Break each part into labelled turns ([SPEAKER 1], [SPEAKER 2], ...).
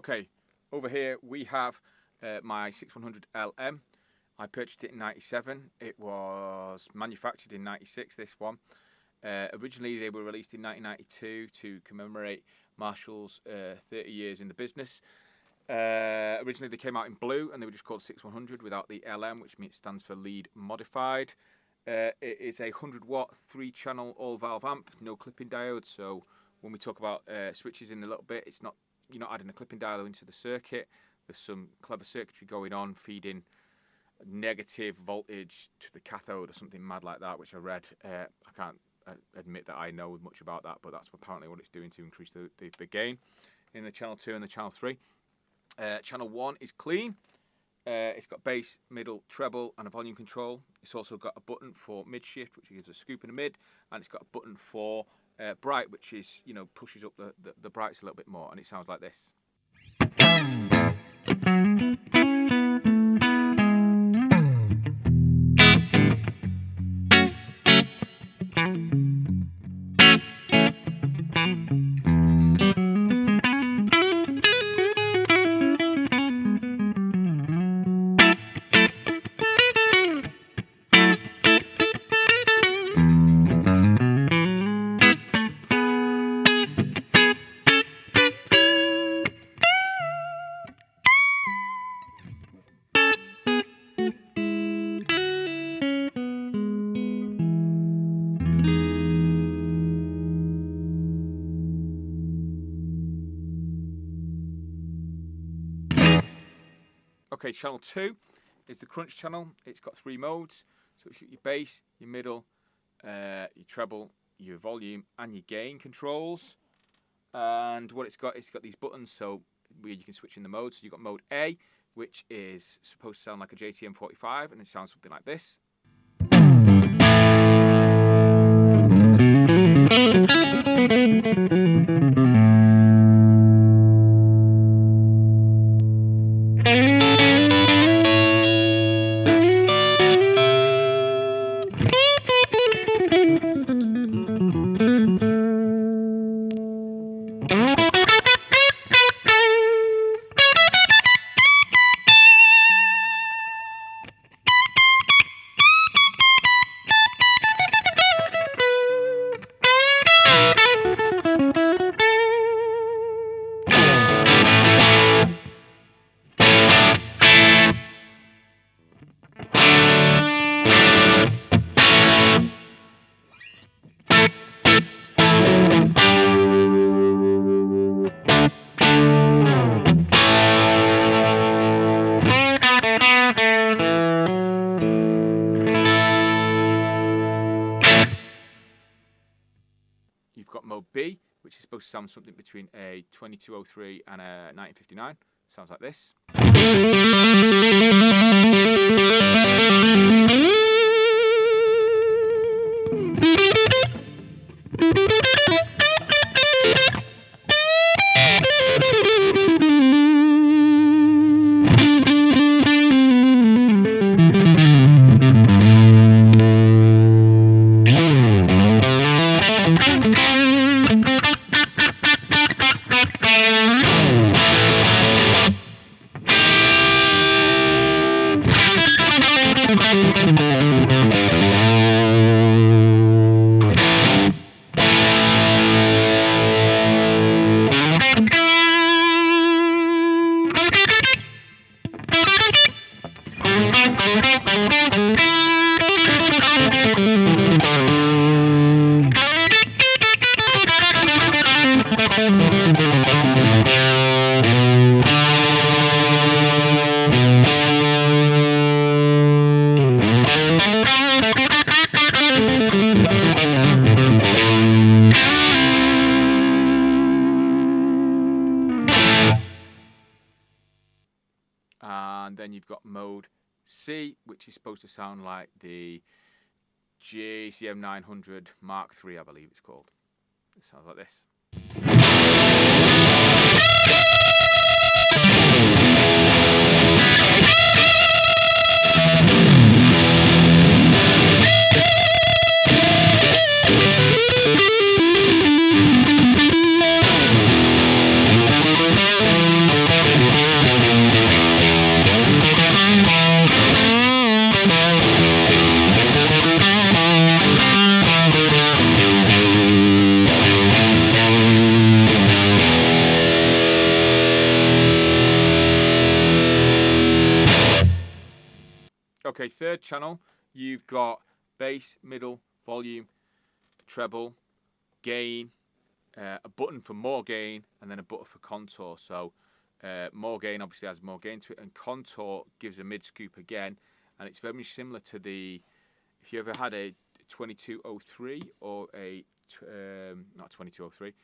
[SPEAKER 1] Okay, over here we have my 6100 LM. I purchased it in '97. It was manufactured in '96, this one. Originally they were released in 1992 to commemorate Marshall's 30 years in the business. Originally they came out in blue and they were just called 6100 without the LM, which means stands for lead modified. It is a 100 watt 3-channel all valve amp, no clipping diode. So when we talk about switches in a little bit, it's not, you're not adding a clipping diode into the circuit. There's some clever circuitry going on, feeding negative voltage to the cathode or something mad like that, which I read. I can't admit that I know much about that, but that's apparently what it's doing to increase the gain in the channel 2 and the channel 3. Channel 1 is clean. It's got bass, middle, treble and a volume control. It's also got a button for mid shift, which gives a scoop and a mid, and it's got a button for bright, which is, you know, pushes up the brights a little bit more, and it sounds like this. Okay, channel 2 is the crunch channel. It's got 3 modes. So it's your bass, your middle, your treble, your volume and your gain controls. And what it's got these buttons, so where you can switch in the modes. So you've got mode A, which is supposed to sound like a JTM 45, and it sounds something like this. You've got mode B, which is supposed to sound something between a 2203 and a 1959. Sounds like this. And then you've got mode C, which is supposed to sound like the JCM 900 Mark III, I believe it's called. It sounds like this. Okay, third channel, you've got bass, middle, volume, treble, gain, a button for more gain, and then a button for contour. So more gain obviously has more gain to it, and contour gives a mid scoop again, and it's very similar to the, if you ever had a 2203 or a not 2203,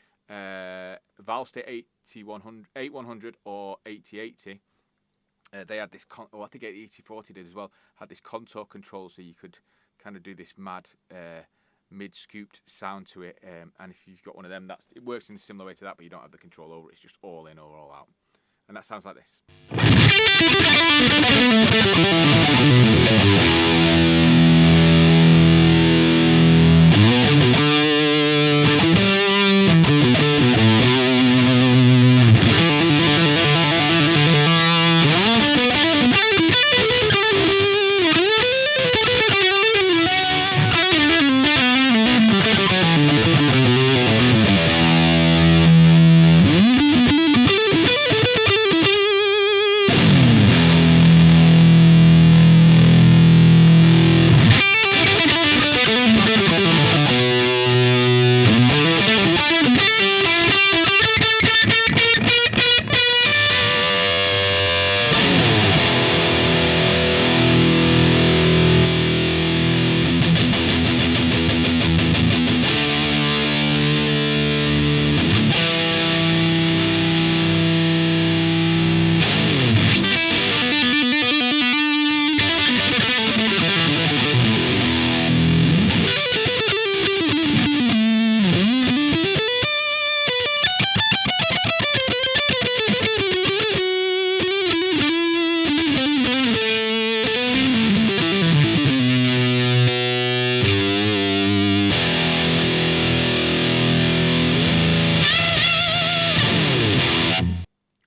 [SPEAKER 1] Valve State 8100 or 8080. They had this, I think 8040 did as well, had this contour control, so you could kind of do this mad mid-scooped sound to it. And if you've got one of them, it works in a similar way to that, but you don't have the control over it. It's just all in or all out. And that sounds like this.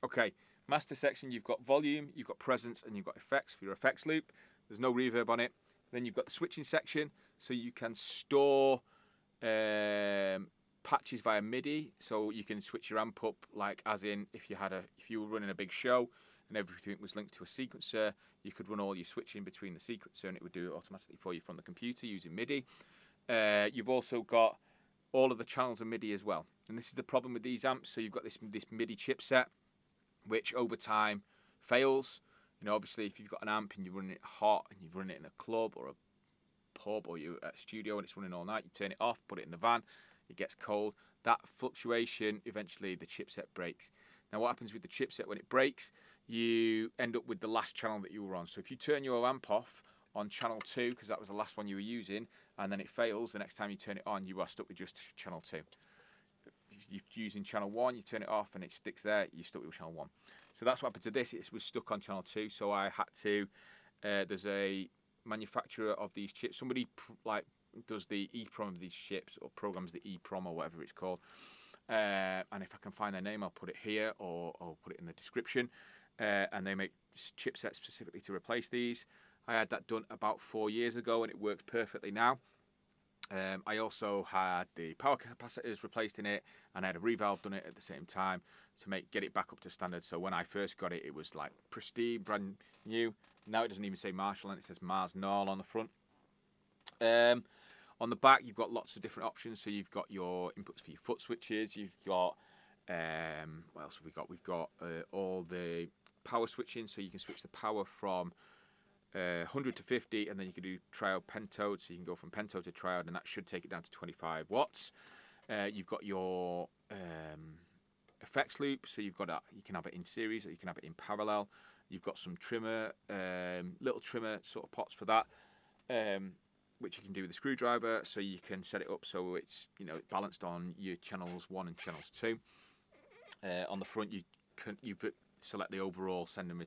[SPEAKER 1] Okay, master section, you've got volume, you've got presence, and you've got effects for your effects loop. There's no reverb on it. Then you've got the switching section, so you can store patches via Midi, so you can switch your amp up, like as in if you were running a big show and everything was linked to a sequencer, you could run all your switching between the sequencer and it would do it automatically for you from the computer using Midi. You've also got all of the channels of Midi as well, and this is the problem with these amps. So you've got this Midi chipset, which over time fails. You know, obviously if you've got an amp and you're running it hot and you've run it in a club or a pub or you're at a studio and it's running all night, you turn it off, put it in the van, it gets cold. That fluctuation, eventually the chipset breaks. Now what happens with the chipset when it breaks, you end up with the last channel that you were on. So if you turn your amp off on channel 2, because that was the last one you were using, and then it fails, the next time you turn it on, you are stuck with just channel 2. If you're using channel 1, you turn it off and it sticks there, you're stuck with channel 1. So that's what happened to this. It was stuck on channel 2, so I had to, there's a manufacturer of these chips, somebody does the EEPROM of these chips, or programs the EEPROM or whatever it's called, and if I can find their name I'll put it here, or I'll put it in the description, and they make chipsets specifically to replace these. I had that done about 4 years ago and it works perfectly now. I also had the power capacitors replaced in it, and I had a revalve done it at the same time to get it back up to standard. So when I first got it, it was like pristine, brand new. Now it doesn't even say Marshall, and it says Mars Null on the front. On the back, you've got lots of different options. So you've got your inputs for your foot switches. You've got what else have we got? We've got all the power switching, so you can switch the power from 100 to 50, and then you can do triode pentode, so you can go from pentode to triode, and that should take it down to 25 watts. You've got your effects loop, so you've got that. You can have it in series or you can have it in parallel. You've got some trimmer, little trimmer sort of pots for that, which you can do with a screwdriver, so you can set it up so it's balanced on your channels 1 and channels 2. On the front, you select the overall send and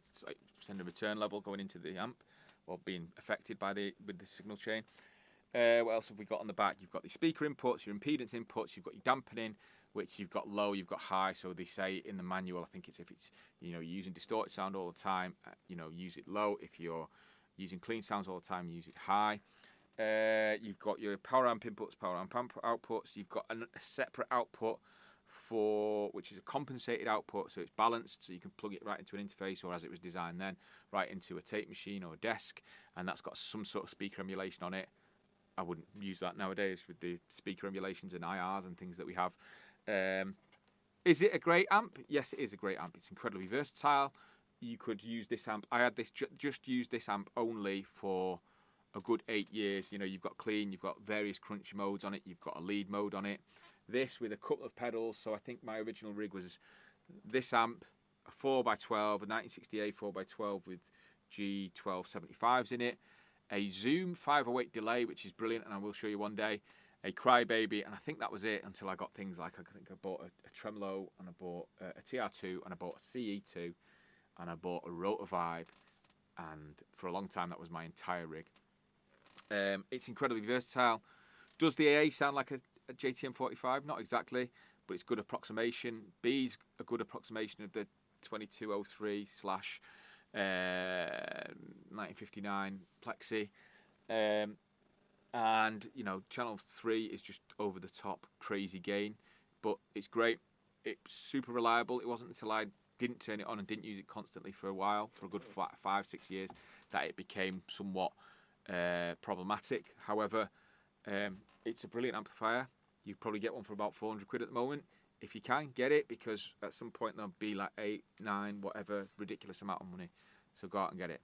[SPEAKER 1] return level going into the amp, or being affected by with the signal chain. What else have we got on the back? You've got the speaker inputs, your impedance inputs, you've got your dampening, which you've got low, you've got high. So they say in the manual, I think it's if it's you're using distorted sound all the time, use it low. If you're using clean sounds all the time, use it high. You've got your power amp inputs, power amp outputs. You've got a separate output which is a compensated output, so it's balanced, so you can plug it right into an interface, or as it was designed then, right into a tape machine or a desk, and that's got some sort of speaker emulation on it. I wouldn't use that nowadays with the speaker emulations and IRs and things that we have. Is it a great amp? Yes, it is a great amp. It's incredibly versatile. You could use this amp. I had this just used this amp only for a good 8 years. You know, you've got clean, you've got various crunchy modes on it, you've got a lead mode on it. This with a couple of pedals. So I think my original rig was this amp, a 4x12, a 1968 4x12 with G1275s in it, a Zoom 508 delay, which is brilliant, and I will show you one day, a Crybaby, and I think that was it until I got things like, I think I bought a tremolo, and I bought a TR2, and I bought a CE2, and I bought a Rotor Vibe, and for a long time that was my entire rig. It's incredibly versatile. Does the AA sound like a JTM 45? Not exactly, but it's good approximation. B's a good approximation of the 2203 / 1959 Plexi. And you know, channel 3 is just over the top crazy gain, but it's great. It's super reliable. It wasn't until I didn't turn it on and didn't use it constantly for a while, for a good 5-6 years, that it became somewhat problematic. However, it's a brilliant amplifier. You probably get one for about 400 quid at the moment. If you can, get it, because at some point there'll be like 8, 9, whatever ridiculous amount of money. So go out and get it.